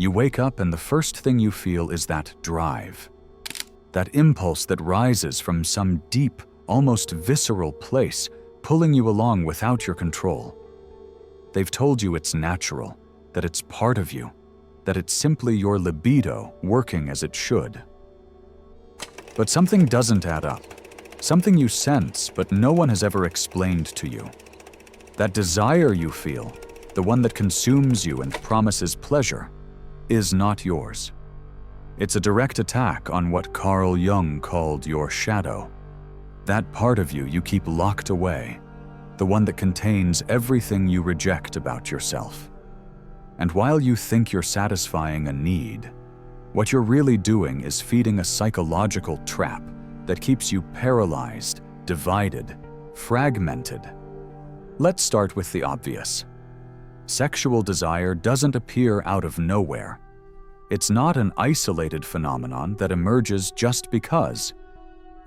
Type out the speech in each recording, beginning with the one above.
You wake up and the first thing you feel is that drive. That impulse that rises from some deep, almost visceral place, pulling you along without your control. They've told you it's natural, that it's part of you, that it's simply your libido working as it should. But something doesn't add up. Something you sense, but no one has ever explained to you. That desire you feel, the one that consumes you and promises pleasure, is not yours. It's a direct attack on what Carl Jung called your shadow. That part of you keep locked away, the one that contains everything you reject about yourself. And while you think you're satisfying a need, what you're really doing is feeding a psychological trap that keeps you paralyzed, divided, fragmented. Let's start with the obvious. Sexual desire doesn't appear out of nowhere. It's not an isolated phenomenon that emerges just because.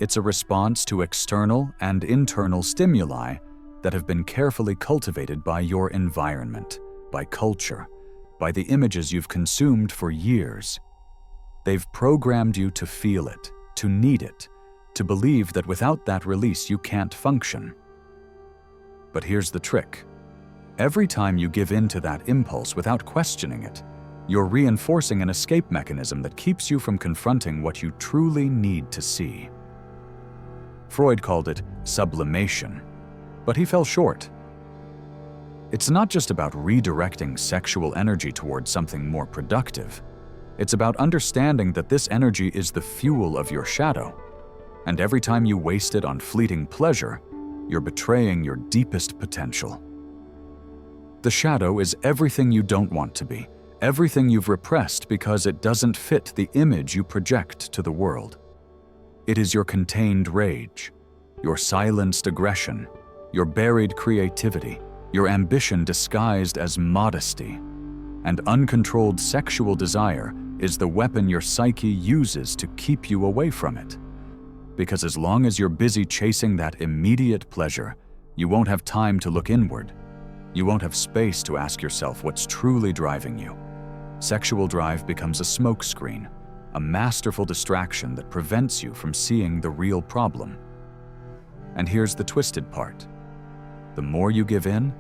It's a response to external and internal stimuli that have been carefully cultivated by your environment, by culture, by the images you've consumed for years. They've programmed you to feel it, to need it, to believe that without that release you can't function. But here's the trick. Every time you give in to that impulse without questioning it, you're reinforcing an escape mechanism that keeps you from confronting what you truly need to see. Freud called it sublimation, but he fell short. It's not just about redirecting sexual energy towards something more productive. It's about understanding that this energy is the fuel of your shadow, and every time you waste it on fleeting pleasure, you're betraying your deepest potential. The shadow is everything you don't want to be, everything you've repressed because it doesn't fit the image you project to the world. It is your contained rage, your silenced aggression, your buried creativity, your ambition disguised as modesty. And uncontrolled sexual desire is the weapon your psyche uses to keep you away from it. Because as long as you're busy chasing that immediate pleasure, you won't have time to look inward. You won't have space to ask yourself what's truly driving you. Sexual drive becomes a smokescreen, a masterful distraction that prevents you from seeing the real problem. And here's the twisted part. The more you give in,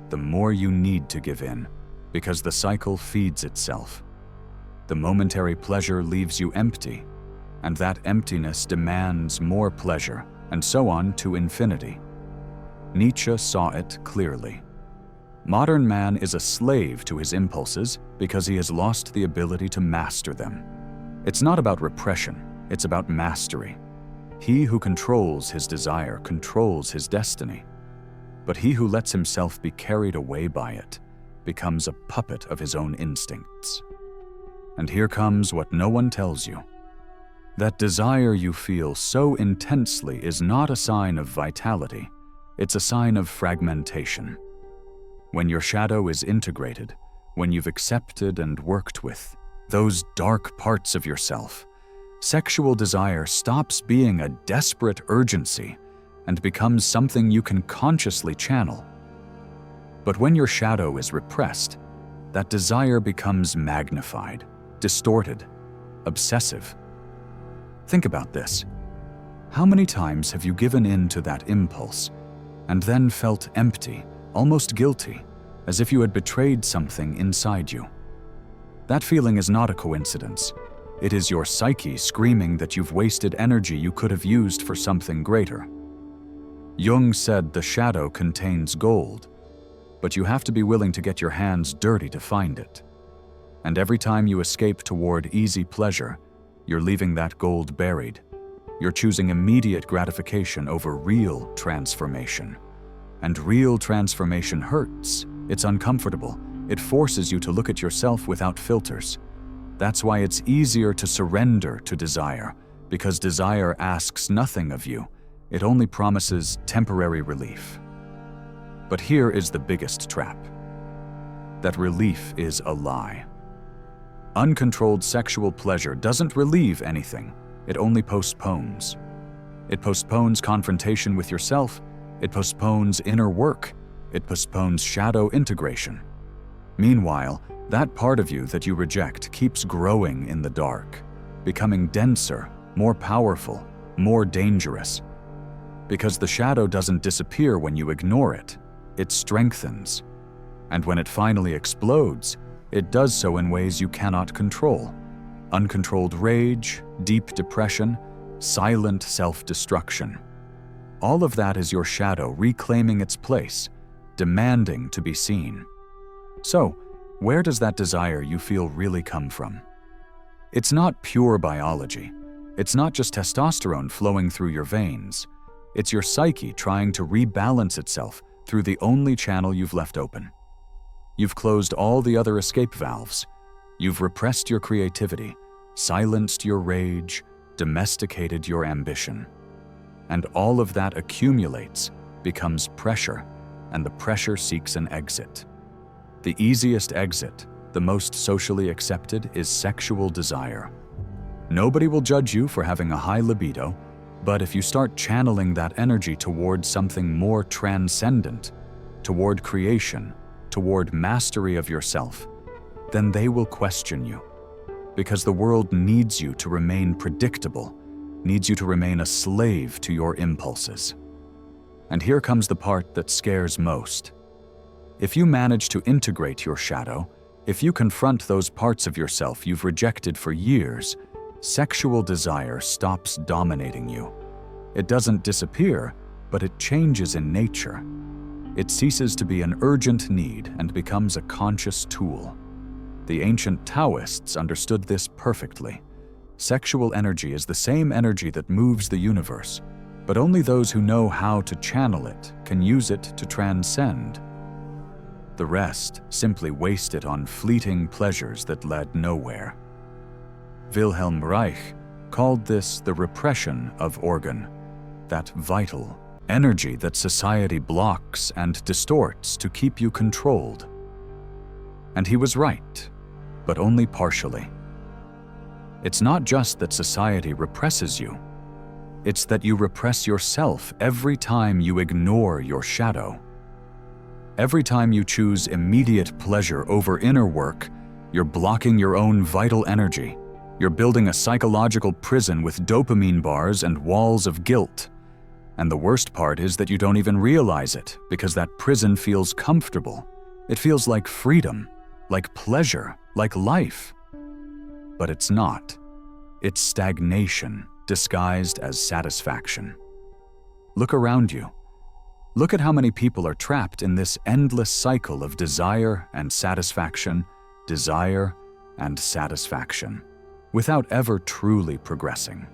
the more you need to give in, because the cycle feeds itself. The momentary pleasure leaves you empty, and that emptiness demands more pleasure, and so on to infinity. Nietzsche saw it clearly. Modern man is a slave to his impulses because he has lost the ability to master them. It's not about repression, it's about mastery. He who controls his desire controls his destiny. But he who lets himself be carried away by it becomes a puppet of his own instincts. And here comes what no one tells you. That desire you feel so intensely is not a sign of vitality, it's a sign of fragmentation. When your shadow is integrated, when you've accepted and worked with those dark parts of yourself, sexual desire stops being a desperate urgency and becomes something you can consciously channel. But when your shadow is repressed, that desire becomes magnified, distorted, obsessive. Think about this. How many times have you given in to that impulse and then felt empty, almost guilty, as if you had betrayed something inside you? That feeling is not a coincidence. It is your psyche screaming that you've wasted energy you could have used for something greater. Jung said the shadow contains gold, but you have to be willing to get your hands dirty to find it. And every time you escape toward easy pleasure, you're leaving that gold buried. You're choosing immediate gratification over real transformation. And real transformation hurts. It's uncomfortable. It forces you to look at yourself without filters. That's why it's easier to surrender to desire, because desire asks nothing of you. It only promises temporary relief. But here is the biggest trap. That relief is a lie. Uncontrolled sexual pleasure doesn't relieve anything. It only postpones. It postpones confrontation with yourself. It postpones inner work. It postpones shadow integration. Meanwhile, That part of you that you reject keeps growing in the dark, becoming denser, more powerful, more dangerous. Because the shadow doesn't disappear when you ignore it, it strengthens. And when it finally explodes, it does so in ways you cannot control. Uncontrolled rage, deep depression, silent self-destruction. All of that is your shadow reclaiming its place, demanding to be seen. So, where does that desire you feel really come from? It's not pure biology. It's not just testosterone flowing through your veins. It's your psyche trying to rebalance itself through the only channel you've left open. You've closed all the other escape valves. You've repressed your creativity, silenced your rage, domesticated your ambition. And all of that accumulates, becomes pressure, and the pressure seeks an exit. The easiest exit, the most socially accepted, is sexual desire. Nobody will judge you for having a high libido, but if you start channeling that energy toward something more transcendent, toward creation, toward mastery of yourself, then they will question you. Because the world needs you to remain predictable, needs you to remain a slave to your impulses. And here comes the part that scares most. If you manage to integrate your shadow, if you confront those parts of yourself you've rejected for years, sexual desire stops dominating you. It doesn't disappear, but it changes in nature. It ceases to be an urgent need and becomes a conscious tool. The ancient Taoists understood this perfectly. Sexual energy is the same energy that moves the universe, but only those who know how to channel it can use it to transcend. The rest simply waste it on fleeting pleasures that led nowhere. Wilhelm Reich called this the repression of organ, that vital energy that society blocks and distorts to keep you controlled. And he was right, but only partially. It's not just that society represses you, it's that you repress yourself every time you ignore your shadow. Every time you choose immediate pleasure over inner work, you're blocking your own vital energy. You're building a psychological prison with dopamine bars and walls of guilt. And the worst part is that you don't even realize it, because that prison feels comfortable. It feels like freedom, like pleasure, like life. But it's not. It's stagnation, disguised as satisfaction. Look around you. Look at how many people are trapped in this endless cycle of desire and satisfaction, without ever truly progressing.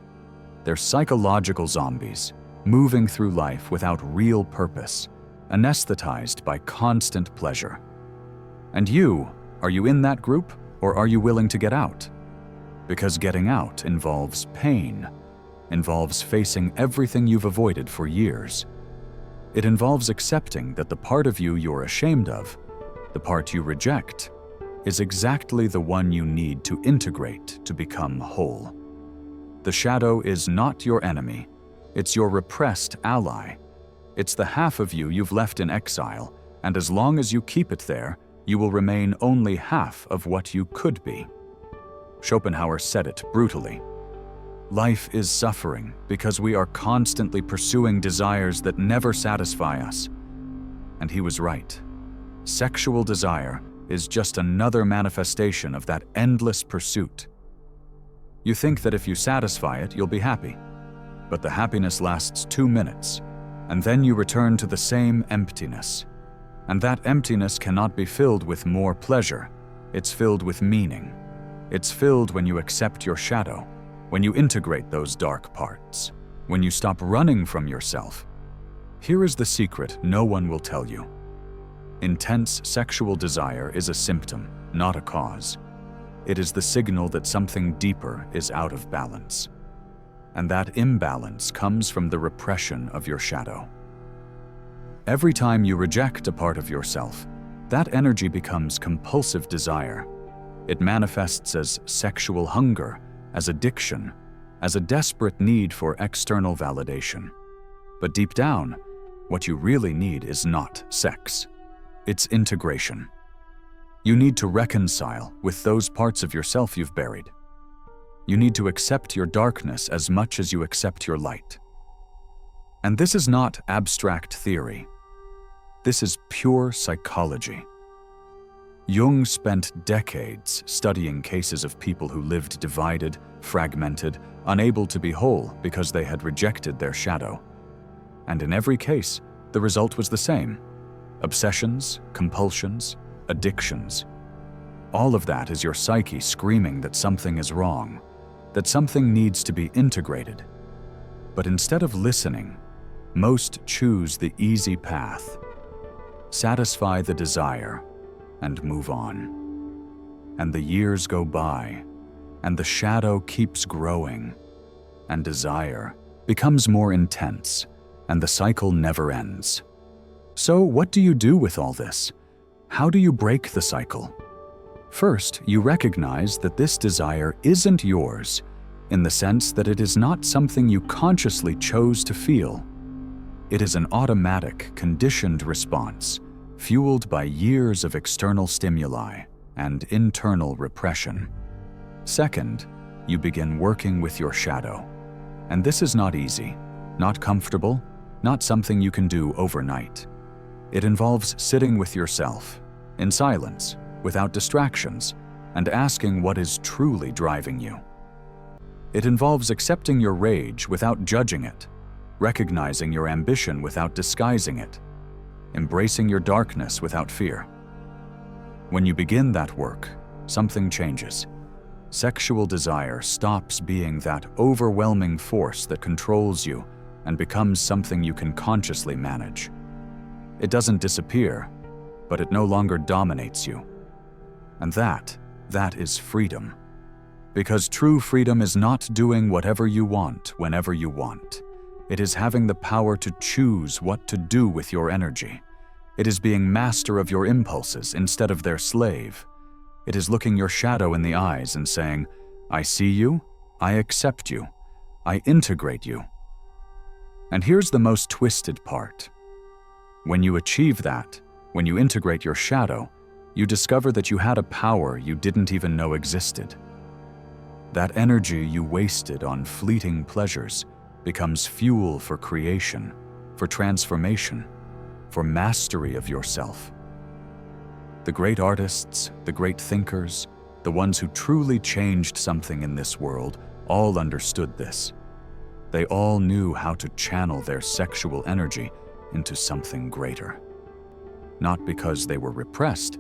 They're psychological zombies, moving through life without real purpose, anesthetized by constant pleasure. And you, are you in that group, or are you willing to get out? Because getting out involves pain, involves facing everything you've avoided for years. It involves accepting that the part of you you're ashamed of, the part you reject, is exactly the one you need to integrate to become whole. The shadow is not your enemy. It's your repressed ally. It's the half of you you've left in exile, and as long as you keep it there, you will remain only half of what you could be. Schopenhauer said it brutally. Life is suffering because we are constantly pursuing desires that never satisfy us. And he was right. Sexual desire is just another manifestation of that endless pursuit. You think that if you satisfy it, you'll be happy. But the happiness lasts 2 minutes, and then you return to the same emptiness. And that emptiness cannot be filled with more pleasure. It's filled with meaning. It's filled when you accept your shadow, when you integrate those dark parts, when you stop running from yourself. Here is the secret no one will tell you. Intense sexual desire is a symptom, not a cause. It is the signal that something deeper is out of balance. And that imbalance comes from the repression of your shadow. Every time you reject a part of yourself, that energy becomes compulsive desire. It manifests as sexual hunger, as addiction, as a desperate need for external validation. But deep down, what you really need is not sex. It's integration. You need to reconcile with those parts of yourself you've buried. You need to accept your darkness as much as you accept your light. And this is not abstract theory. This is pure psychology. Jung spent decades studying cases of people who lived divided, fragmented, unable to be whole because they had rejected their shadow. And in every case, the result was the same: obsessions, compulsions, addictions. All of that is your psyche screaming that something is wrong, that something needs to be integrated. But instead of listening, most choose the easy path. Satisfy the desire and move on. And the years go by, and the shadow keeps growing, and desire becomes more intense, and the cycle never ends. So what do you do with all this? How do you break the cycle? First, you recognize that this desire isn't yours, in the sense that it is not something you consciously chose to feel. It is an automatic, conditioned response, fueled by years of external stimuli and internal repression. Second, you begin working with your shadow. And this is not easy, not comfortable, not something you can do overnight. It involves sitting with yourself, in silence, without distractions, and asking what is truly driving you. It involves accepting your rage without judging it, recognizing your ambition without disguising it, embracing your darkness without fear. When you begin that work, something changes. Sexual desire stops being that overwhelming force that controls you and becomes something you can consciously manage. It doesn't disappear, but it no longer dominates you. And that is freedom. Because true freedom is not doing whatever you want whenever you want. It is having the power to choose what to do with your energy. It is being master of your impulses instead of their slave. It is looking your shadow in the eyes and saying, "I see you, I accept you, I integrate you." And here's the most twisted part. When you achieve that, when you integrate your shadow, you discover that you had a power you didn't even know existed. That energy you wasted on fleeting pleasures becomes fuel for creation, for transformation, for mastery of yourself. The great artists, the great thinkers, the ones who truly changed something in this world, all understood this. They all knew how to channel their sexual energy into something greater. Not because they were repressed,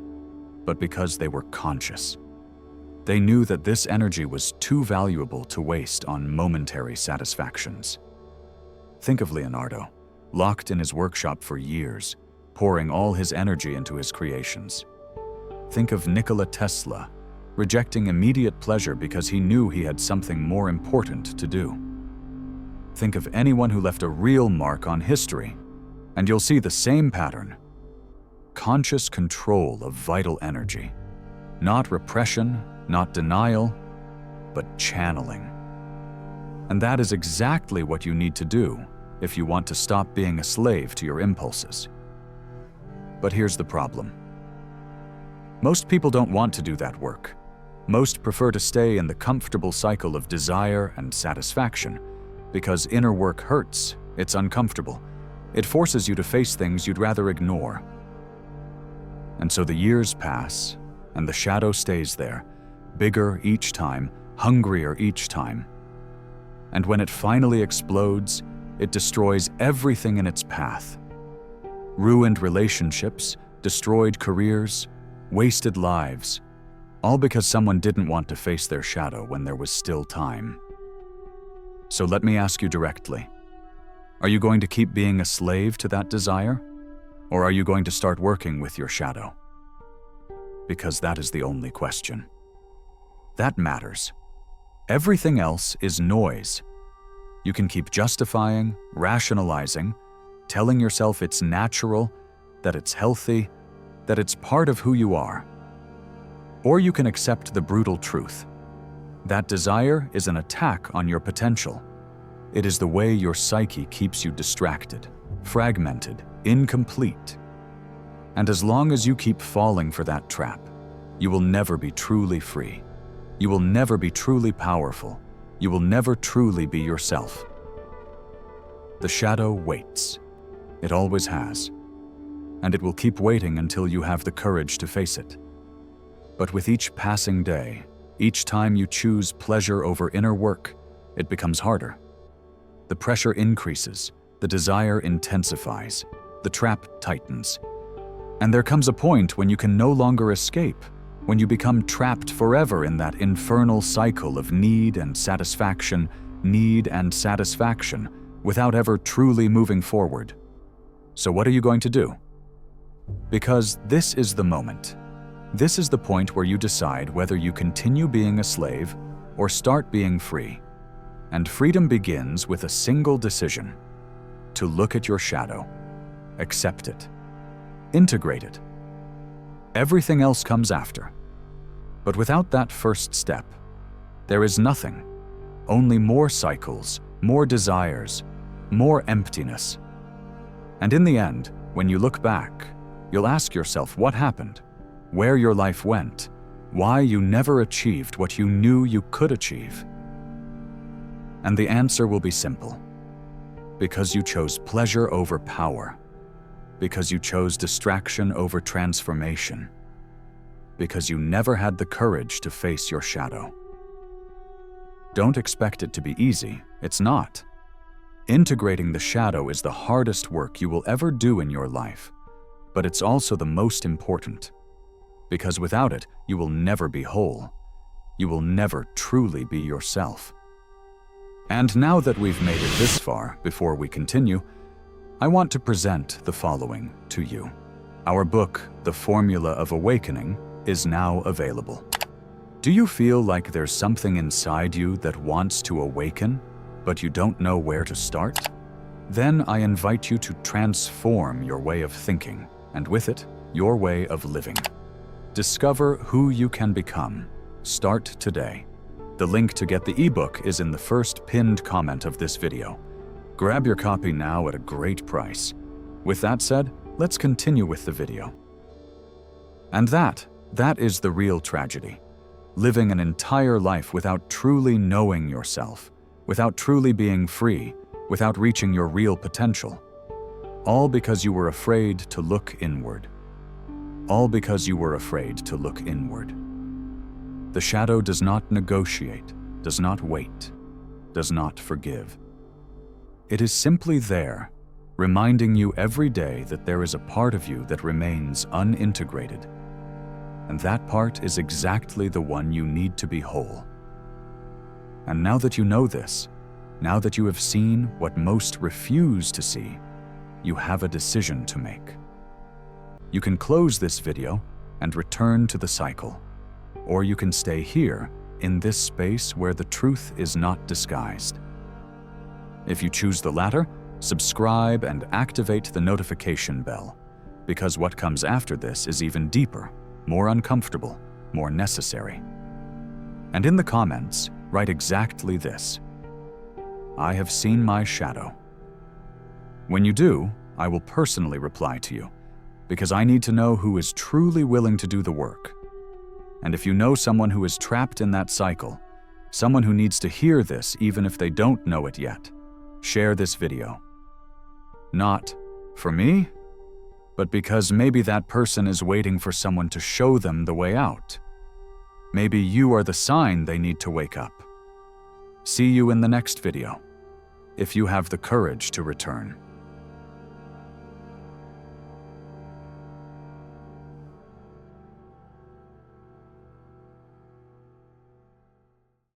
but because they were conscious. They knew that this energy was too valuable to waste on momentary satisfactions. Think of Leonardo, locked in his workshop for years, pouring all his energy into his creations. Think of Nikola Tesla, rejecting immediate pleasure because he knew he had something more important to do. Think of anyone who left a real mark on history, and you'll see the same pattern. Conscious control of vital energy. Not repression, not denial, but channeling. And that is exactly what you need to do if you want to stop being a slave to your impulses. But here's the problem. Most people don't want to do that work. Most prefer to stay in the comfortable cycle of desire and satisfaction because inner work hurts, it's uncomfortable. It forces you to face things you'd rather ignore. And so the years pass, and the shadow stays there, bigger each time, hungrier each time. And when it finally explodes, it destroys everything in its path. Ruined relationships, destroyed careers, wasted lives, all because someone didn't want to face their shadow when there was still time. So let me ask you directly, are you going to keep being a slave to that desire? Or are you going to start working with your shadow? Because that is the only question. That matters. Everything else is noise. You can keep justifying, rationalizing, telling yourself it's natural, that it's healthy, that it's part of who you are. Or you can accept the brutal truth. That desire is an attack on your potential. It is the way your psyche keeps you distracted, fragmented, incomplete. And as long as you keep falling for that trap, you will never be truly free. You will never be truly powerful. You will never truly be yourself. The shadow waits. It always has. And it will keep waiting until you have the courage to face it. But with each passing day, each time you choose pleasure over inner work, it becomes harder. The pressure increases, the desire intensifies, the trap tightens. And there comes a point when you can no longer escape, when you become trapped forever in that infernal cycle of need and satisfaction, without ever truly moving forward. So what are you going to do? Because this is the moment. This is the point where you decide whether you continue being a slave or start being free. And freedom begins with a single decision: to look at your shadow, accept it, integrate it. Everything else comes after. But without that first step, there is nothing, only more cycles, more desires, more emptiness. And in the end, when you look back, you'll ask yourself what happened, where your life went, why you never achieved what you knew you could achieve. And the answer will be simple. Because you chose pleasure over power. Because you chose distraction over transformation. Because you never had the courage to face your shadow. Don't expect it to be easy. It's not. Integrating the shadow is the hardest work you will ever do in your life, but it's also the most important. Because without it, you will never be whole. You will never truly be yourself. And now that we've made it this far, before we continue, I want to present the following to you. Our book, The Formula of Awakening, is now available. Do you feel like there's something inside you that wants to awaken, but you don't know where to start? Then I invite you to transform your way of thinking, and with it, your way of living. Discover who you can become. Start today. The link to get the ebook is in the first pinned comment of this video. Grab your copy now at a great price. With that said, let's continue with the video. And that is the real tragedy. Living an entire life without truly knowing yourself, without truly being free, without reaching your real potential. All because you were afraid to look inward. All because you were afraid to look inward. The shadow does not negotiate, does not wait, does not forgive. It is simply there, reminding you every day that there is a part of you that remains unintegrated. And that part is exactly the one you need to be whole. And now that you know this, now that you have seen what most refuse to see, you have a decision to make. You can close this video and return to the cycle, or you can stay here in this space where the truth is not disguised. If you choose the latter, subscribe and activate the notification bell, because what comes after this is even deeper, more uncomfortable, more necessary. And in the comments, write exactly this: I have seen my shadow. When you do, I will personally reply to you, because I need to know who is truly willing to do the work. And if you know someone who is trapped in that cycle, someone who needs to hear this even if they don't know it yet, share this video. Not for me, but because maybe that person is waiting for someone to show them the way out. Maybe you are the sign they need to wake up. See you in the next video, if you have the courage to return.